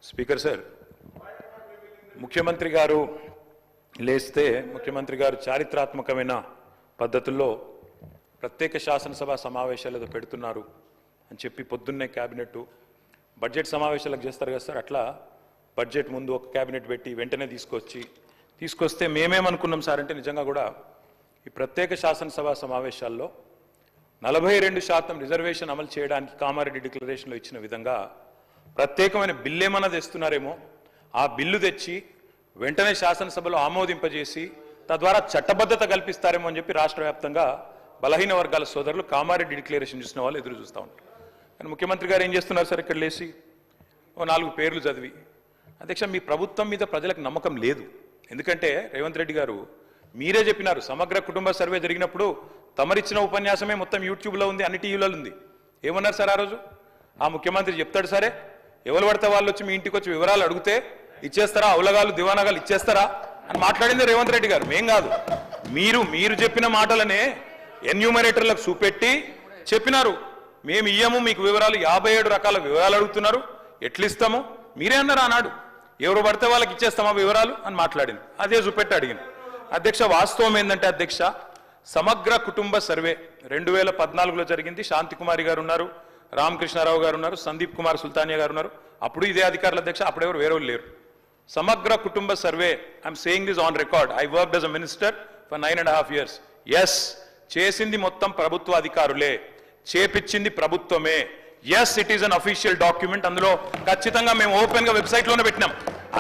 Speaker sir, ముఖ్యమంత్రి గారు లేస్తే ముఖ్యమంత్రి గారు చారిత్రాత్మకమైన పద్ధతుల్లో ప్రత్యేక శాసనసభ సమావేశాలు పెడుతున్నారు అని చెప్పి పొద్దున్నే క్యాబినెట్ బడ్జెట్ సమావేశాలకు చేస్తారు కదా సార్, అట్లా బడ్జెట్ ముందు ఒక క్యాబినెట్ పెట్టి వెంటనే తీసుకొస్తే మేమేమనుకున్నాం సార్ అంటే నిజంగా కూడా ఈ ప్రత్యేక శాసనసభ సమావేశాల్లో 42% రిజర్వేషన్ అమలు చేయడానికి కామారెడ్డి డిక్లరేషన్లో ఇచ్చిన విధంగా ప్రత్యేకమైన బిల్లు ఏమన్నా తెస్తున్నారేమో, ఆ బిల్లు తెచ్చి వెంటనే శాసనసభలో ఆమోదింపజేసి తద్వారా చట్టబద్ధత కల్పిస్తారేమో అని చెప్పి రాష్ట్ర వ్యాప్తంగా బలహీన వర్గాల సోదరులు కామారెడ్డి డిక్లరేషన్ చూసిన వాళ్ళు ఎదురు చూస్తూ ఉంటారు. కానీ ముఖ్యమంత్రి గారు ఏం చేస్తున్నారు సార్, ఇక్కడ లేచి ఓ 4 పేర్లు చదివి, అధ్యక్ష మీ ప్రభుత్వం మీద ప్రజలకు నమ్మకం లేదు. ఎందుకంటే రేవంత్ రెడ్డి గారు మీరే చెప్పినారు, సమగ్ర కుటుంబ సర్వే జరిగినప్పుడు తమరిచ్చిన ఉపన్యాసమే మొత్తం యూట్యూబ్లో ఉంది, అన్ని టీవీలలో ఉంది. ఏమన్నారు సార్ ఆ రోజు? ఆ ముఖ్యమంత్రి చెప్తాడు సరే, ఎవరు పడితే వాళ్ళు వచ్చి మీ ఇంటికి వచ్చి వివరాలు అడిగితే ఇచ్చేస్తారా, అవులగాలు దివానాగాలు ఇచ్చేస్తారా అని మాట్లాడింది రేవంత్ రెడ్డి గారు, మేం కాదు. మీరు చెప్పిన మాటలనే ఎన్యూమరేటర్లకు చూపెట్టి చెప్పినారు, మేము ఇయ్యము మీకు వివరాలు, 57 రకాల వివరాలు అడుగుతున్నారు, ఎట్లిస్తాము మీరే అన్నారు ఆనాడు, ఎవరు పడితే వాళ్ళకి ఇచ్చేస్తామా వివరాలు అని మాట్లాడింది, అదే చూపెట్టి అడిగింది. అధ్యక్ష వాస్తవం ఏంటంటే అధ్యక్ష, సమగ్ర కుటుంబ సర్వే 2014లో జరిగింది. శాంతికుమారి గారు ఉన్నారు, రామకృష్ణారావు గారు ఉన్నారు, సందీప్ కుమార్ సుల్తానియా గారు ఉన్నారు, అప్పుడు ఇదే అధికారుల అధ్యక్ష, అప్పుడెవరు వేరే లేరు. సమగ్ర కుటుంబ సర్వే, I'm saying this on record, I worked as a minister for 9.5 years. Yes, చేసింది మొత్తం ప్రభుత్వ అధికారులే, చేపించింది ప్రభుత్వమే. Yes, it is an official document. అందులో ఖచ్చితంగా మేము ఓపెన్ గా వెబ్సైట్ లోనే పెట్టినాం,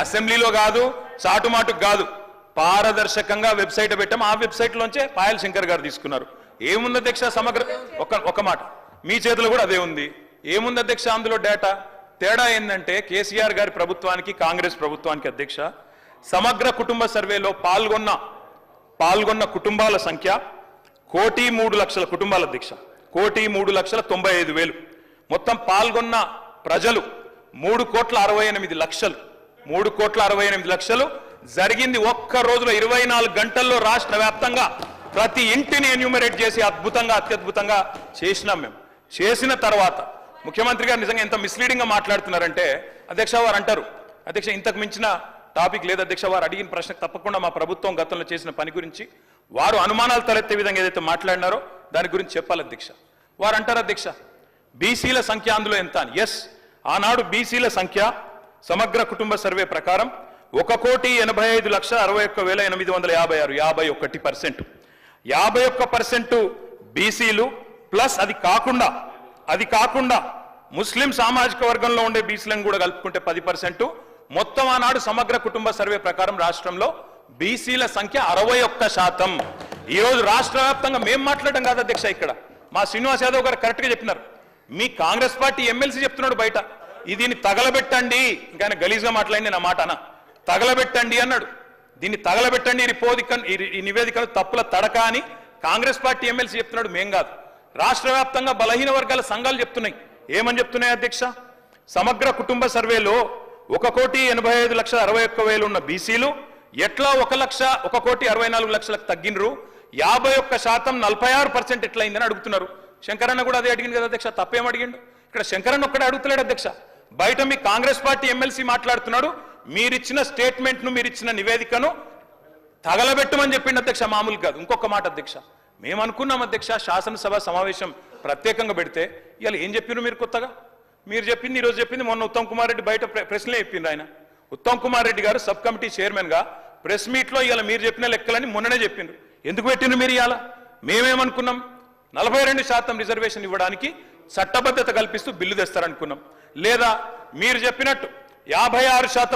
అసెంబ్లీలో కాదు, చాటుమాటుకు కాదు, పారదర్శకంగా వెబ్సైట్ పెట్టాం. ఆ వెబ్సైట్ లోంచే పాయల్ శంకర్ గారు తీసుకున్నారు. ఏముంది అధ్యక్ష సమగ్ర, ఒక మాట మీ చేతిలో కూడా అదే ఉంది. ఏముంది అధ్యక్ష అందులో డేటా? తేడా ఏంటంటే కేసీఆర్ గారి ప్రభుత్వానికి కాంగ్రెస్ ప్రభుత్వానికి అధ్యక్ష, సమగ్ర కుటుంబ సర్వేలో పాల్గొన్న కుటుంబాల సంఖ్య 1,03,00,000 కుటుంబాల అధ్యక్ష, 1,03,95,000. మొత్తం పాల్గొన్న ప్రజలు 3,68,00,000. 3,68,00,000 జరిగింది ఒక్క రోజులో, 24 గంటల్లో రాష్ట్ర వ్యాప్తంగా ప్రతి ఇంటిని ఎన్యూమరేట్ చేసి అత్యద్భుతంగా చేసినాం. మేము చేసిన తర్వాత ముఖ్యమంత్రి గారు నిజంగా ఎంత మిస్లీడింగ్ గా మాట్లాడుతున్నారంటే అధ్యక్ష, వారు అంటారు అధ్యక్ష ఇంతకు మించిన టాపిక్ లేదు అధ్యక్ష, వారు అడిగిన ప్రశ్నకు తప్పకుండా మా ప్రభుత్వం గతంలో చేసిన పని గురించి వారు అనుమానాలు తలెత్తే విధంగా ఏదైతే మాట్లాడినారో దాని గురించి చెప్పాలి అధ్యక్ష. వారు అంటారు అధ్యక్ష బీసీల సంఖ్య అందులో ఎంత అని. ఎస్, ఆనాడు బీసీల సంఖ్య సమగ్ర కుటుంబ సర్వే ప్రకారం 1,85,61,856, 51%. 51% బీసీలు ప్లస్ అది కాకుండా ముస్లిం సామాజిక వర్గంలో ఉండే బీసీలను కూడా కలుపుకుంటే 10%. మొత్తం ఆనాడు సమగ్ర కుటుంబ సర్వే ప్రకారం రాష్ట్రంలో బీసీల సంఖ్య 61%. ఈ రోజు రాష్ట్ర వ్యాప్తంగా మేము మాట్లాడడం కాదు అధ్యక్ష, ఇక్కడ మా శ్రీనివాస్ యాదవ్ గారు కరెక్ట్ గా చెప్పినారు. మీ కాంగ్రెస్ పార్టీ ఎమ్మెల్సీ చెప్తున్నాడు బయట, దీన్ని తగలబెట్టండి, ఇంకా గలీజ్గా మాట్లాడింది నా మాట అన్న, తగలబెట్టండి అన్నాడు. దీన్ని తగలబెట్టండి, ఈ నివేదికలు తప్పుల తడక అని కాంగ్రెస్ పార్టీ ఎమ్మెల్సీ చెప్తున్నాడు, మేం కాదు. రాష్ట్ర వ్యాప్తంగా బలహీన వర్గాల సంఘాలు చెప్తున్నాయి. ఏమని చెప్తున్నాయి అధ్యక్ష? సమగ్ర కుటుంబ సర్వేలో 1,85,61,000 ఉన్న బీసీలు ఎట్లా 1,64,00,000 తగ్గినరు, 51% 46% ఎట్లయిందని అడుగుతున్నారు. శంకరన్న కూడా అదే అడిగింది కదా అధ్యక్ష, తప్పేం అడిగిండు? ఇక్కడ శంకరన్న ఒక్కడే అడుగుతలేడు అధ్యక్ష, బయట మీ కాంగ్రెస్ పార్టీ ఎమ్మెల్సీ మాట్లాడుతున్నాడు, మీరిచ్చిన స్టేట్మెంట్ను మీరిచ్చిన నివేదికను తగలబెట్టమని చెప్పిండు అధ్యక్ష, మామూలు కాదు. ఇంకొక మాట అధ్యక్ష, మేము అనుకున్నాం అధ్యక్ష శాసనసభ సమావేశం ప్రత్యేకంగా పెడితే, ఇవాళ ఏం చెప్పినారు మీరు కొత్తగా? మీరు చెప్పింది ఈరోజు చెప్పింది మొన్న ఉత్తమ్ కుమార్ రెడ్డి బయట ప్రెస్లే చెప్పిండ్రు. ఆయన ఉత్తమ్ కుమార్ రెడ్డి గారు సబ్ కమిటీ చైర్మన్ గా ప్రెస్ మీట్ లో ఇవాళ మీరు చెప్పిన లెక్కలని మొన్ననే చెప్పిండ్రు. ఎందుకు పెట్టిండ్రు మీరు? ఇవాళ మేమేమనుకున్నాం, 42% రిజర్వేషన్ ఇవ్వడానికి చట్టబద్ధత కల్పిస్తూ బిల్లు తెస్తారనుకున్నాం. లేదా మీరు చెప్పినట్టు 56%